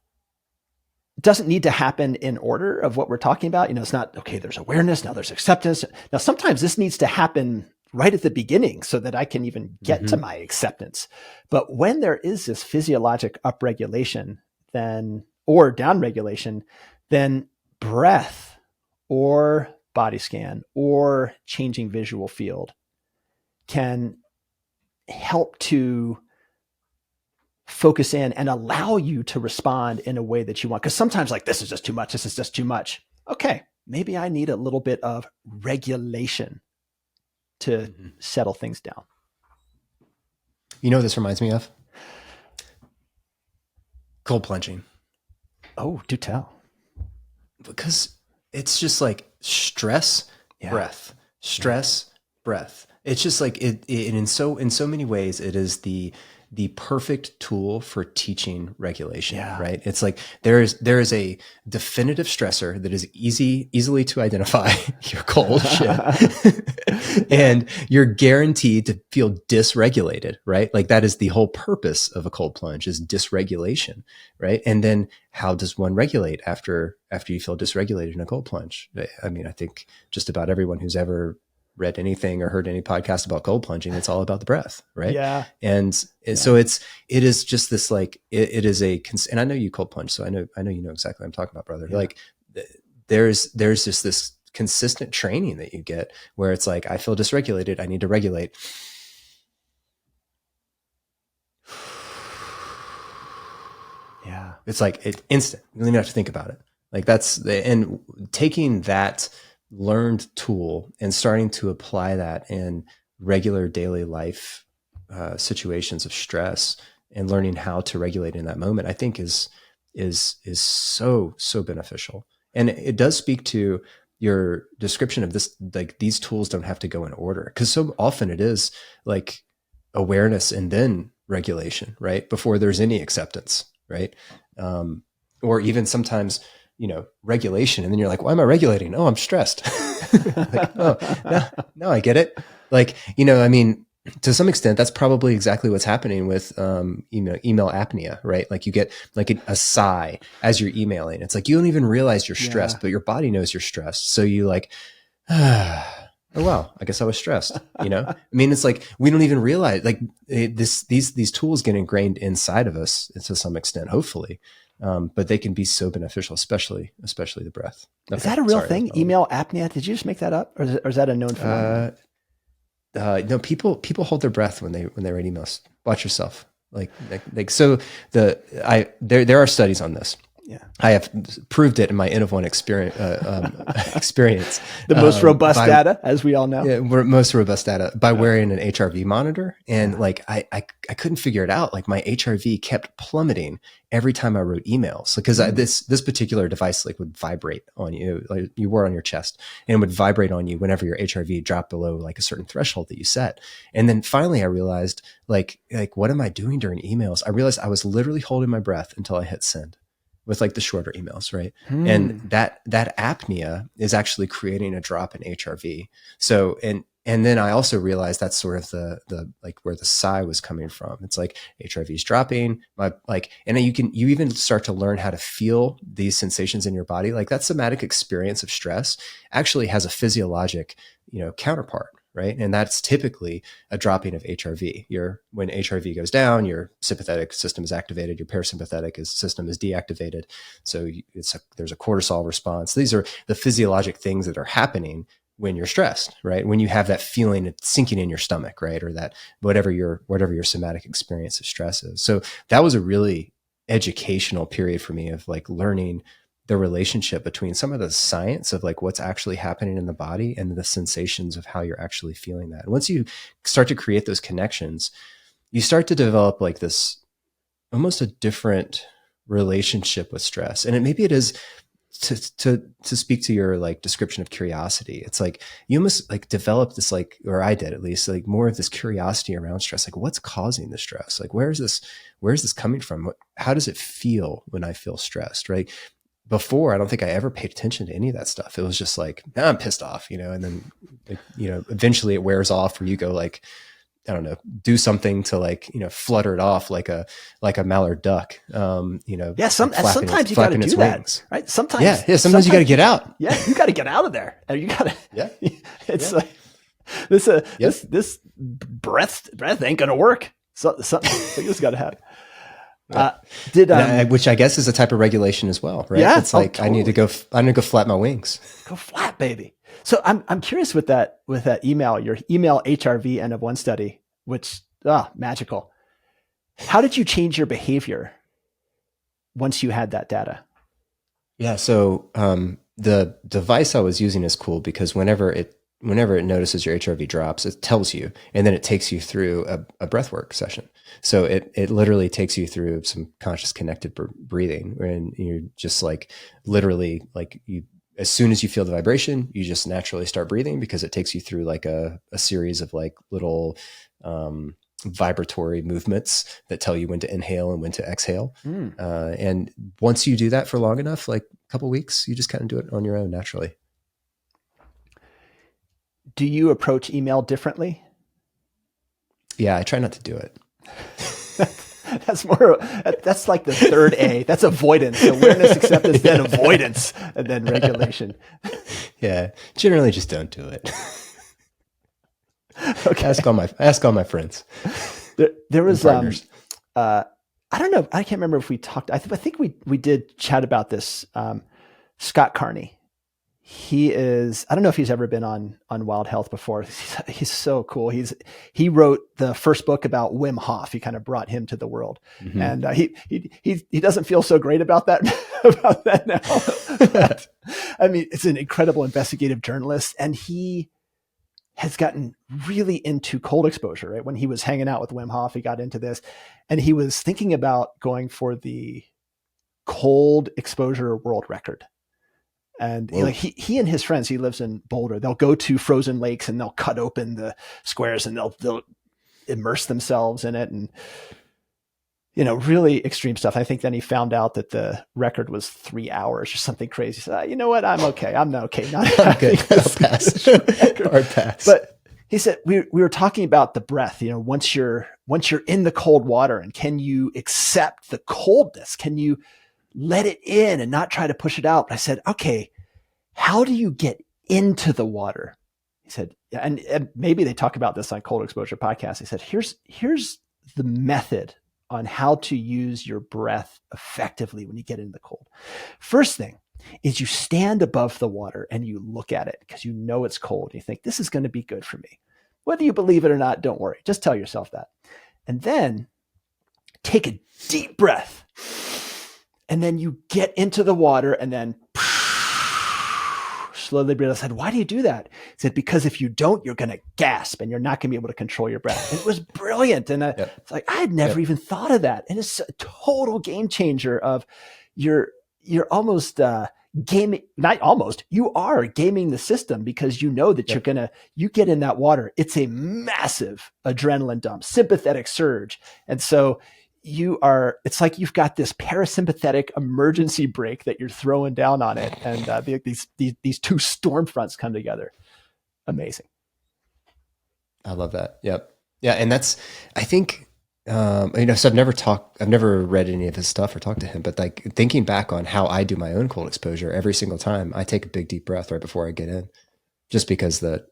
doesn't need to happen in order of what we're talking about. It's not, okay, there's awareness, now there's acceptance. Now, sometimes this needs to happen right at the beginning so that I can even get to my acceptance. But when there is this physiologic upregulation or downregulation, then breath or body scan or changing visual field can help to focus in and allow you to respond in a way that you want. Because sometimes this is just too much. This is just too much. Okay, maybe I need a little bit of regulation to settle things down. You know what this reminds me of? Cold plunging. Oh, do tell. Because it's just like stress, breath, stress, breath. It's just like it in so many ways, it is the perfect tool for teaching regulation, right? It's like there is a definitive stressor that is easily to identify. You're cold shit. And you're guaranteed to feel dysregulated, right? Like that is the whole purpose of a cold plunge, is dysregulation, right? And then how does one regulate after you feel dysregulated in a cold plunge? I mean, I think just about everyone who's ever read anything or heard any podcast about cold plunging, it's all about the breath, right? Yeah. And so it is just this like, it is and I know you cold plunge, so I know you know exactly what I'm talking about, brother. Yeah. Like there's just this consistent training that you get where it's like, I feel dysregulated, I need to regulate. Yeah. It's like instant. You don't even have to think about it. Like and taking that learned tool and starting to apply that in regular daily life situations of stress and learning how to regulate in that moment, I think is so beneficial. And it does speak to your description of this, like these tools don't have to go in order, because so often it is like awareness and then regulation, right? Before there's any acceptance, right? Or even sometimes, regulation. And then you're like, why am I regulating? Oh, I'm stressed. Like, oh, no, I get it. Like, I mean, to some extent, that's probably exactly what's happening with, email apnea, right? Like you get like a sigh as you're emailing. It's like, you don't even realize you're stressed, but your body knows you're stressed. So you like, oh, wow, I guess I was stressed. I mean, it's like, we don't even realize like these tools get ingrained inside of us to some extent, hopefully. But they can be so beneficial, especially the breath. Okay, is that a real thing? Email apnea? Did you just make that up, or is that a known phenomenon? No, people hold their breath when they write emails. Watch yourself. Like so there are studies on this. Yeah, I have proved it in my N of 1 experience. The most robust data, as we all know. Yeah, most robust data by wearing an HRV monitor, and like I couldn't figure it out. Like my HRV kept plummeting every time I wrote emails, because this particular device like would vibrate on you. Like you wore it on your chest, and it would vibrate on you whenever your HRV dropped below like a certain threshold that you set. And then finally, I realized like what am I doing during emails? I realized I was literally holding my breath until I hit send, with like the shorter emails, right? And that apnea is actually creating a drop in HRV. So, and then I also realized that's sort of the like where the sigh was coming from. It's like HRV is dropping, and you even start to learn how to feel these sensations in your body. Like that somatic experience of stress actually has a physiologic, counterpart. Right. And that's typically a dropping of HRV. When HRV goes down, your sympathetic system is activated, your parasympathetic system is deactivated. So there's a cortisol response. These are the physiologic things that are happening when you're stressed, right? When you have that feeling it's sinking in your stomach, right? Or that whatever your somatic experience of stress is. So that was a really educational period for me of like learning the relationship between some of the science of like what's actually happening in the body and the sensations of how you're actually feeling that. And once you start to create those connections, you start to develop like this almost a different relationship with stress. And maybe it is to speak to your like description of curiosity. It's like you almost like develop this like, or I did at least, like more of this curiosity around stress. Like what's causing the stress? Like where's this coming from? How does it feel when I feel stressed? Right. Before, I don't think I ever paid attention to any of that stuff. It was just like, I'm pissed off, and then, eventually it wears off, or you go like, I don't know, do something to like, flutter it off like a mallard duck, Yeah. Sometimes you got to do that, right? Sometimes, sometimes you got to get out. Yeah. You got to get out of there. You got to, it's like this breath ain't going to work. Something this got to happen. Which I guess is a type of regulation as well, right? Yeah, it's like totally. I need to go flap my wings. Go flat, baby. So I'm curious with that email, your email HRV N of 1 study, which magical. How did you change your behavior once you had that data? Yeah, so the device I was using is cool because whenever it whenever it notices your HRV drops, it tells you, and then it takes you through a breathwork session. So it literally takes you through some conscious connected breathing, and you're just like literally like you. As soon as you feel the vibration, you just naturally start breathing, because it takes you through like a series of like little vibratory movements that tell you when to inhale and when to exhale. And once you do that for long enough, like a couple of weeks, you just kind of do it on your own naturally. Do you approach email differently? Yeah, I try not to do it. That's like the third A. That's avoidance, awareness, acceptance, then avoidance, and then regulation. Yeah, generally just don't do it. Okay. Ask all my friends. There was partners. I don't know. I can't remember if we talked. I think we did chat about this. Scott Carney. He is. I don't know if he's ever been on Wild Health before. He's so cool. He wrote the first book about Wim Hof. He kind of brought him to the world, and he doesn't feel so great about that now. But, I mean, it's an incredible investigative journalist, and he has gotten really into cold exposure. Right, when he was hanging out with Wim Hof, he got into this, and he was thinking about going for the cold exposure world record. And like he and his friends, he lives in Boulder. They'll go to frozen lakes and they'll cut open the squares and they'll immerse themselves in it, and really extreme stuff. I think then he found out that the record was 3 hours or something crazy. He said, you know what? I'm okay. I'm not okay. Not good. I'll pass. Hard pass. But he said we were talking about the breath. Once you're in the cold water, and can you accept the coldness? Can you let it in and not try to push it out? But I said, okay, how do you get into the water? He said, and maybe they talk about this on Cold Exposure podcast. He said, here's the method on how to use your breath effectively when you get into the cold. First thing is you stand above the water and you look at it, because you know it's cold. You think, this is going to be good for me. Whether you believe it or not, don't worry. Just tell yourself that. And then take a deep breath. And then you get into the water and then slowly breathe. I said, why do you do that? He said, because if you don't, you're going to gasp and you're not going to be able to control your breath. And it was brilliant. And it's like, I had never even thought of that. And it's a total game changer of you're almost gaming, not almost, you are gaming the system, because you know that you get in that water. It's a massive adrenaline dump, sympathetic storage. And so it's like you've got this parasympathetic emergency brake that you're throwing down on it. And these two storm fronts come together. Amazing. I love that. Yep. Yeah. And that's, I think, so I've never read any of his stuff or talked to him, but like thinking back on how I do my own cold exposure, every single time I take a big deep breath right before I get in, just because the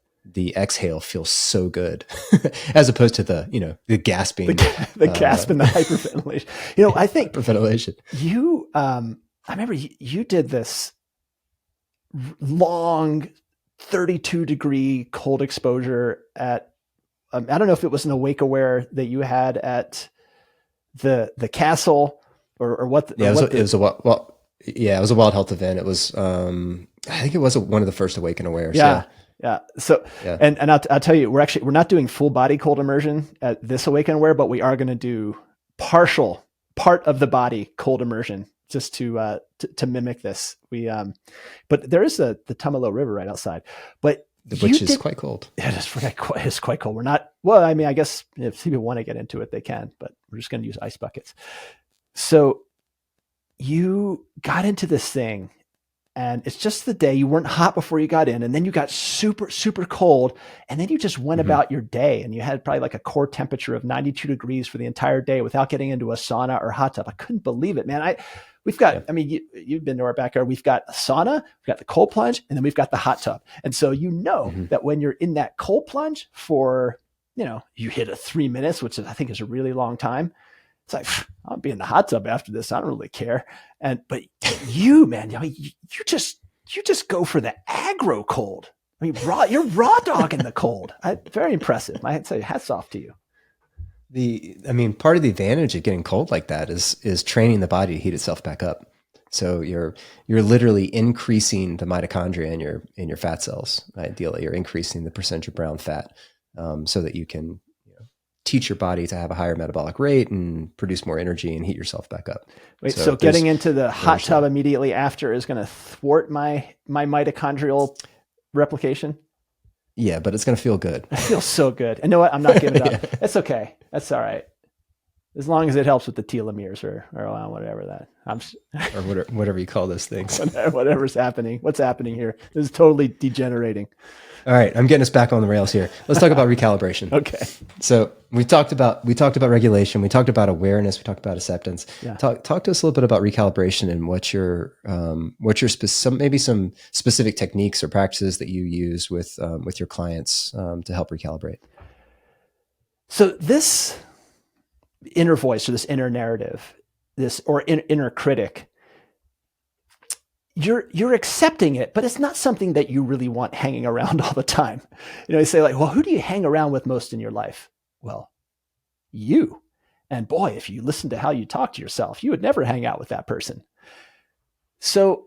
exhale feels so good as opposed to the gasping, the gasp and the hyperventilation. I think hyperventilation. I remember you did this long 32-degree cold exposure at, I don't know if it was an Awake Aware that you had at the castle or what. It was a Wild Health event. It was, I think it was one of the first Awaken Awares. Yeah. So, and I'll tell you, we're not doing full body cold immersion at this Awaken Aware, but we are going to do part of the body cold immersion just to mimic this. But there is the Tumalo River right outside, which is quite cold. It's quite cold. We're not, I mean, I guess if people want to get into it, they can, but we're just going to use ice buckets. So you got into this thing, and it's just the day you weren't hot before you got in, and then you got super, super cold, and then you just went about your day, and you had probably like a core temperature of 92 degrees for the entire day without getting into a sauna or hot tub. I couldn't believe it, man. We've got, I mean, you've been to our backyard. We've got a sauna, we've got the cold plunge, and then we've got the hot tub. And so that when you're in that cold plunge for, you hit a 3 minutes, which I think is a really long time. It's like, I'll be in the hot tub after this. I don't really care. But you, man, you just go for the aggro cold. I mean, you're raw dogging the cold. Very impressive. I'd say hats off to you. Part of the advantage of getting cold like that is training the body to heat itself back up. So you're literally increasing the mitochondria in your fat cells. Ideally, you're increasing the percentage of brown fat, so that you can teach your body to have a higher metabolic rate and produce more energy and heat yourself back up. Wait, so getting into the hot tub immediately after is going to thwart my mitochondrial replication? Yeah, but it's going to feel good. It feels so good. And you know what? I'm not giving it up. It's okay. That's all right. As long as it helps with the telomeres or whatever that. Or whatever you call those things. Whatever's happening. What's happening here? This is totally degenerating. All right, I'm getting us back on the rails here. Let's talk about recalibration. Okay. So we talked about regulation. We talked about awareness. We talked about acceptance. Yeah. Talk to us a little bit about recalibration and what's your some specific techniques or practices that you use with your clients to help recalibrate. So this inner voice or this inner narrative, inner critic, you're accepting it, but it's not something that you really want hanging around all the time. You say like, well, who do you hang around with most in your life? Well, you. And boy, if you listen to how you talk to yourself, you would never hang out with that person. So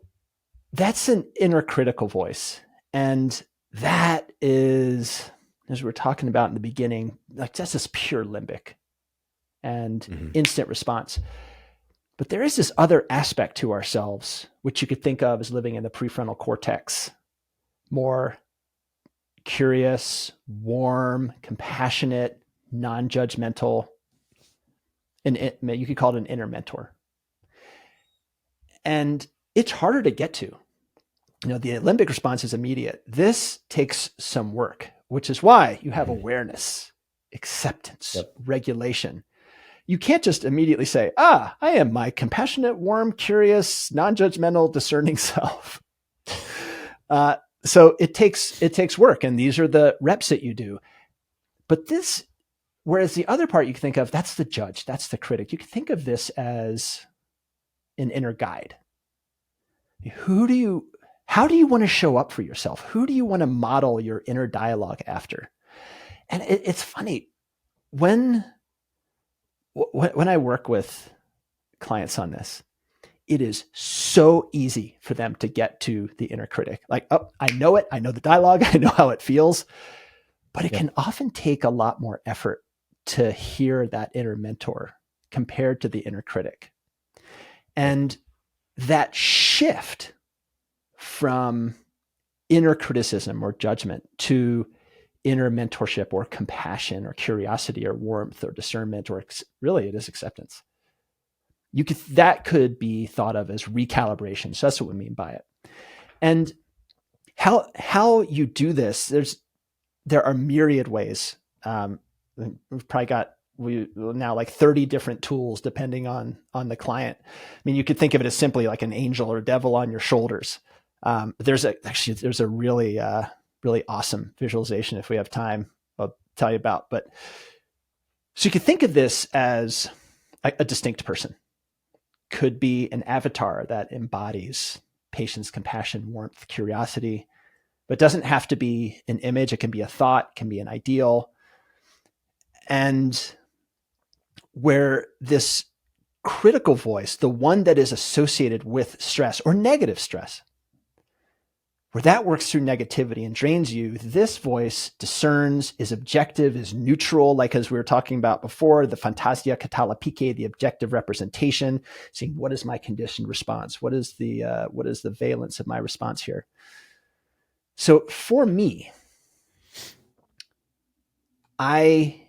that's an inner critical voice. And that is, as we were talking about in the beginning, like that's this pure limbic and instant response. But there is this other aspect to ourselves, which you could think of as living in the prefrontal cortex, more curious, warm, compassionate, non-judgmental. And you could call it an inner mentor. And it's harder to get to. The limbic response is immediate. This takes some work, which is why you have awareness, acceptance, regulation. You can't just immediately say, I am my compassionate, warm, curious, non-judgmental, discerning self. So it takes work. And these are the reps that you do. But whereas the other part you can think of, that's the judge, that's the critic. You can think of this as an inner guide. How do you want to show up for yourself? Who do you want to model your inner dialogue after? And it's funny, when I work with clients on this, it is so easy for them to get to the inner critic. Like, I know it. I know the dialogue. I know how it feels. But it can often take a lot more effort to hear that inner mentor compared to the inner critic. And that shift from inner criticism or judgment to inner mentorship or compassion or curiosity or warmth or discernment, or really it is acceptance. That could be thought of as recalibration. So that's what we mean by it. And how you do this, there are myriad ways. We've probably got now like 30 different tools depending on the client. I mean, you could think of it as simply like an angel or devil on your shoulders. There's a really awesome visualization, if we have time, I'll tell you about. But so you could think of this as a distinct person. Could be an avatar that embodies patience, compassion, warmth, curiosity, but doesn't have to be an image. It can be a thought, can be an ideal. And where this critical voice, the one that is associated with stress or negative stress, where that works through negativity and drains you, this voice discerns, is objective, is neutral, like as we were talking about before, the fantasia catalepike, the objective representation, seeing what is my conditioned response? What is the valence of my response here? So for me, I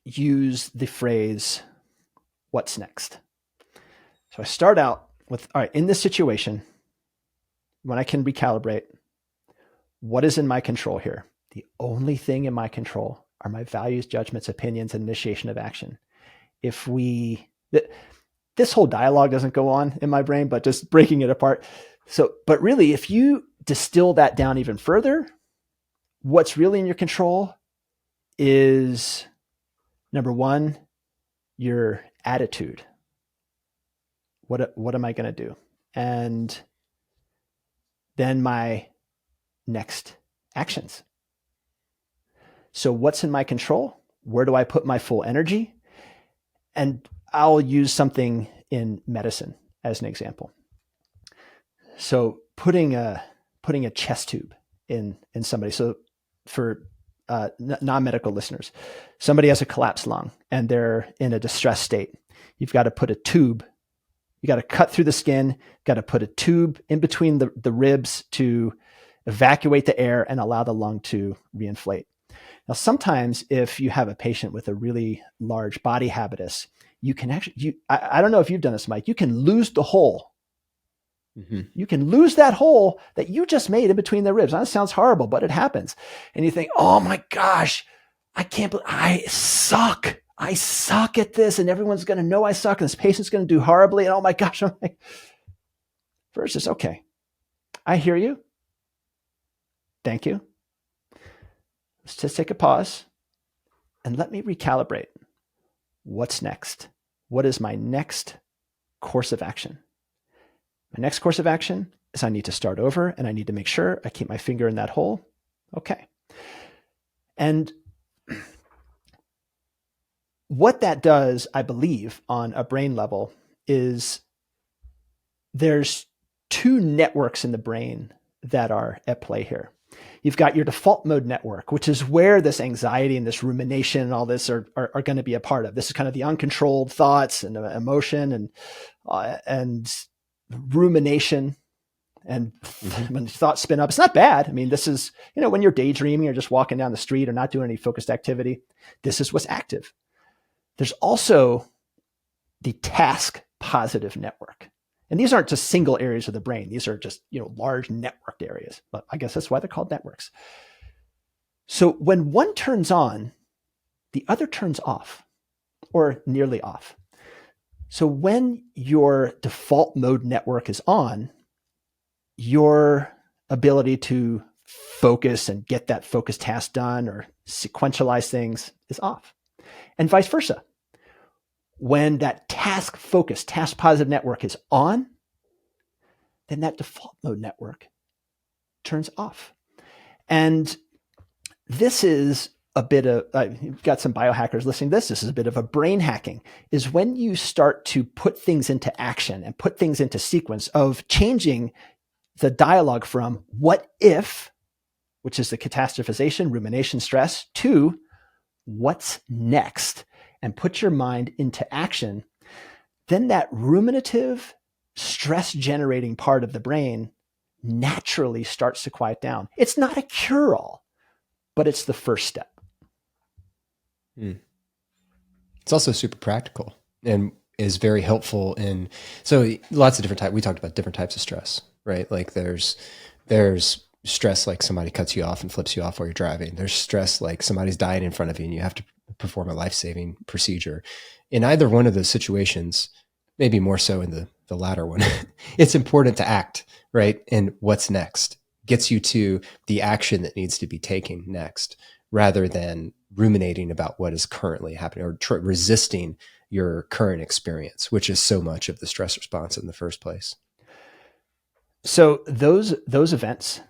use the phrase, what's next? So I start out with, all right, in this situation, when I can recalibrate, what is in my control here? The only thing in my control are my values, judgments, opinions, and initiation of action. This whole dialogue doesn't go on in my brain, but just breaking it apart. But really, if you distill that down even further, what's really in your control is, number one, your attitude. What am I going to do? And then my next actions. So what's in my control? Where do I put my full energy? And I'll use something in medicine. as an example. So putting a chest tube in somebody. So for non-medical listeners, somebody has a collapsed lung and they're in a distressed state. You've got to put a tube. You got to cut through the skin. Got to put a tube in between the ribs to evacuate the air and allow the lung to reinflate. Now, sometimes if you have a patient with a really large body habitus, you can actually, I don't know if you've done this, Mike, you can lose the hole. Mm-hmm. You can lose that hole that you just made in between the ribs. That sounds horrible, but it happens. And you think, oh my gosh, I can't believe I suck. I suck at this, and everyone's going to know I suck, and this patient's going to do horribly. And oh my gosh, I'm like, versus, okay, I hear you. Thank you. Let's just take a pause and let me recalibrate. What's next? What is my next course of action? My next course of action is I need to start over and I need to make sure I keep my finger in that hole. Okay. And what that does, I believe, on a brain level is there's two networks in the brain that are at play here. You've got your default mode network, which is where this anxiety and this rumination and all this are going to be a part of. This is kind of the uncontrolled thoughts and emotion and rumination. And when thoughts spin up, it's not bad. I mean, this is, when you're daydreaming or just walking down the street or not doing any focused activity, this is what's active. There's also the task positive network. And these aren't just single areas of the brain. These are just, large networked areas. But I guess that's why they're called networks. So when one turns on, the other turns off or nearly off. So when your default mode network is on, your ability to focus and get that focused task done or sequentialize things is off. And vice versa. When that task focused, task positive network is on, then that default mode network turns off. And this is a bit of, you've got some biohackers listening to this. This is a bit of a brain hacking, is when you start to put things into action and put things into sequence of changing the dialogue from what if, which is the catastrophization, rumination, stress, to what's next, and put your mind into action, then that ruminative, stress-generating part of the brain naturally starts to quiet down. It's not a cure-all, but it's the first step. It's also super practical and is very helpful in, so lots of different types. We talked about different types of stress, right? Like there's stress like somebody cuts you off and flips you off while you're driving. There's stress like somebody's dying in front of you and you have to perform a life-saving procedure. In either one of those situations, maybe more so in the latter one, it's important to act, right? And what's next gets you to the action that needs to be taken next, rather than ruminating about what is currently happening or resisting your current experience, which is so much of the stress response in the first place. So those events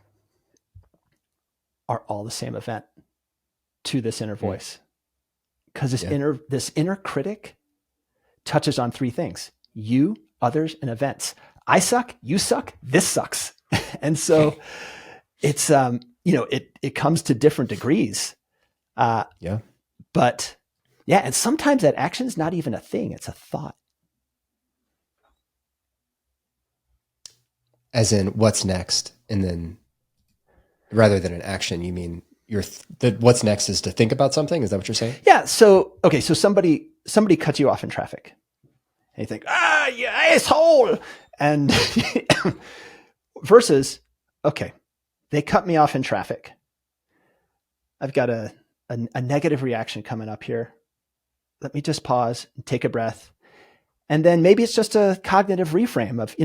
are all the same event to this inner voice, because this inner critic touches on three things: you, others, and events. I suck, you suck, this sucks. And so it's, it comes to different degrees. But yeah. And sometimes that action is not even a thing. It's a thought. As in what's next. And then rather than an action, you mean what's next is to think about something. Is that what you're saying? Yeah. So, okay. So somebody cuts you off in traffic and you think, you asshole. And versus, okay, they cut me off in traffic. I've got a negative reaction coming up here. Let me just pause and take a breath. And then maybe it's just a cognitive reframe of,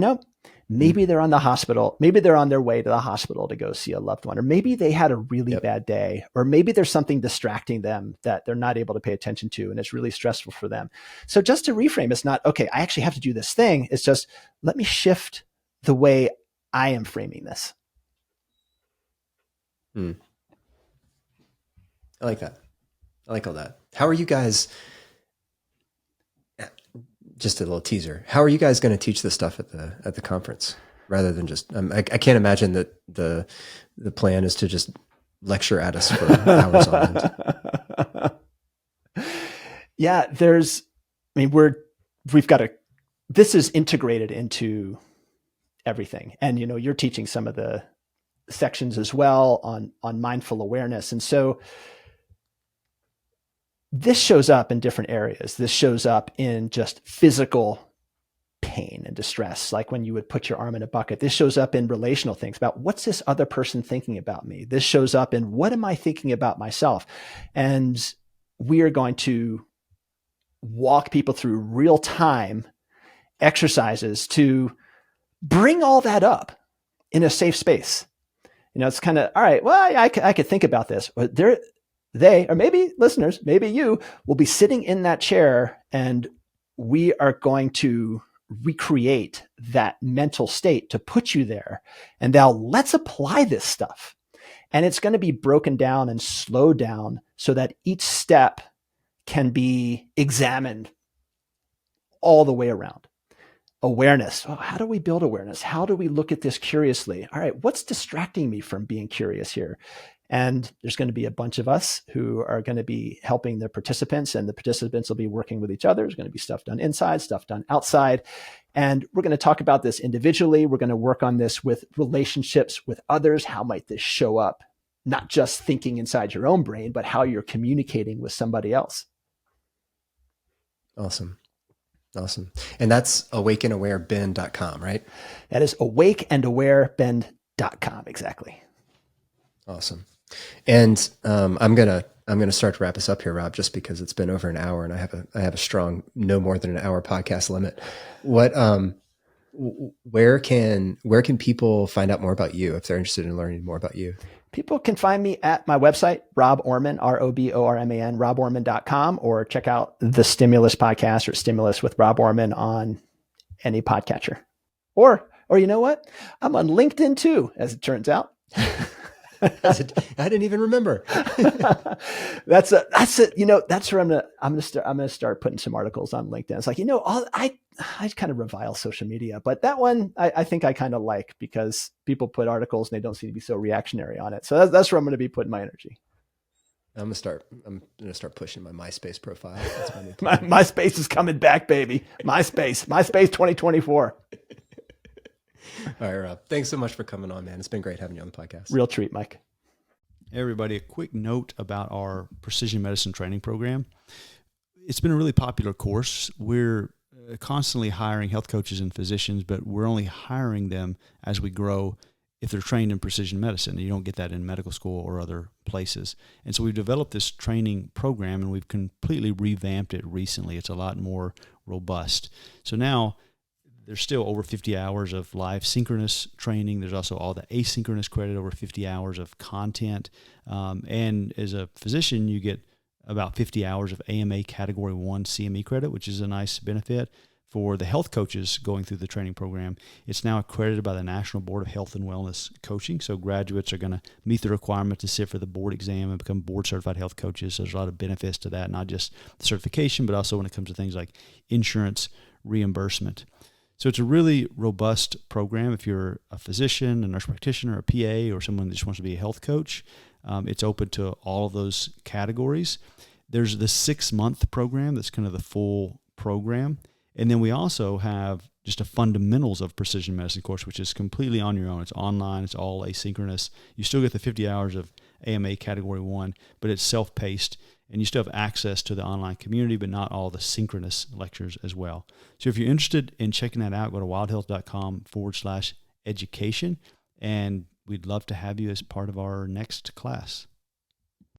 maybe they're on the hospital. Maybe they're on their way to the hospital to go see a loved one, or maybe they had a really bad day, or maybe there's something distracting them that they're not able to pay attention to. And it's really stressful for them. So just to reframe, it's not, okay, I actually have to do this thing. It's just, let me shift the way I am framing this. I like that. I like all that. How are you guys, just a little teaser. How are you guys going to teach this stuff at the conference rather than just? I can't imagine that the plan is to just lecture at us for hours on end. Yeah, we've got this is integrated into everything, and you're teaching some of the sections as well on mindful awareness, and so this shows up in different areas. This shows up in just physical pain and distress, like when you would put your arm in a bucket. This shows up in relational things about what's this other person thinking about me. This shows up in what am I thinking about myself? And we are going to walk people through real time exercises to bring all that up in a safe space. It's kind of, all right, well, I could think about this, but they, or maybe listeners, maybe you will be sitting in that chair, and we are going to recreate that mental state to put you there. And now let's apply this stuff. And it's going to be broken down and slowed down so that each step can be examined all the way around. Awareness. Oh, how do we build awareness? How do we look at this curiously? All right, what's distracting me from being curious here? And there's going to be a bunch of us who are going to be helping the participants, and the participants will be working with each other. There's going to be stuff done inside, stuff done outside. And we're going to talk about this individually. We're going to work on this with relationships with others. How might this show up? Not just thinking inside your own brain, but how you're communicating with somebody else. Awesome. And that's awakeandawarebend.com, right? That is awakeandawarebend.com. Exactly. Awesome. And I'm gonna start to wrap us up here, Rob, just because it's been over an hour, and I have a strong no more than an hour podcast limit. Where can people find out more about you if they're interested in learning more about you? People can find me at my website, Rob Orman, ROBORMAN, roborman.com, or check out the Stimulus podcast or Stimulus with Rob Orman on any podcatcher. Or you know what? I'm on LinkedIn too, as it turns out. I didn't even remember. That's it. That's where I'm gonna start putting some articles on LinkedIn. It's like, I kind of revile social media, but that one I think I kind of like, because people put articles and they don't seem to be so reactionary on it. So that's where I'm going to be putting my energy. I'm gonna start pushing my MySpace profile. That's my new plan. MySpace is coming back, baby. MySpace 2024. All right, Rob. Thanks so much for coming on, man. It's been great having you on the podcast. Real treat, Mike. Hey, everybody, a quick note about our precision medicine training program. It's been a really popular course. We're constantly hiring health coaches and physicians, but we're only hiring them as we grow if they're trained in precision medicine. You don't get that in medical school or other places. And so we've developed this training program, and we've completely revamped it recently. It's a lot more robust. So now there's still over 50 hours of live synchronous training. There's also all the asynchronous credit, over 50 hours of content. And as a physician, you get about 50 hours of AMA Category 1 CME credit, which is a nice benefit. For the health coaches going through the training program, it's now accredited by the National Board of Health and Wellness Coaching. So graduates are going to meet the requirement to sit for the board exam and become board certified health coaches. So there's a lot of benefits to that, not just the certification, but also when it comes to things like insurance reimbursement. So it's a really robust program. If you're a physician, a nurse practitioner, a PA, or someone that just wants to be a health coach, it's open to all of those categories. There's the 6-month program that's kind of the full program. And then we also have just a fundamentals of precision medicine course, which is completely on your own. It's online. It's all asynchronous. You still get the 50 hours of AMA Category 1, but it's self-paced. And you still have access to the online community, but not all the synchronous lectures as well. So if you're interested in checking that out, go to wildhealth.com/education. And we'd love to have you as part of our next class.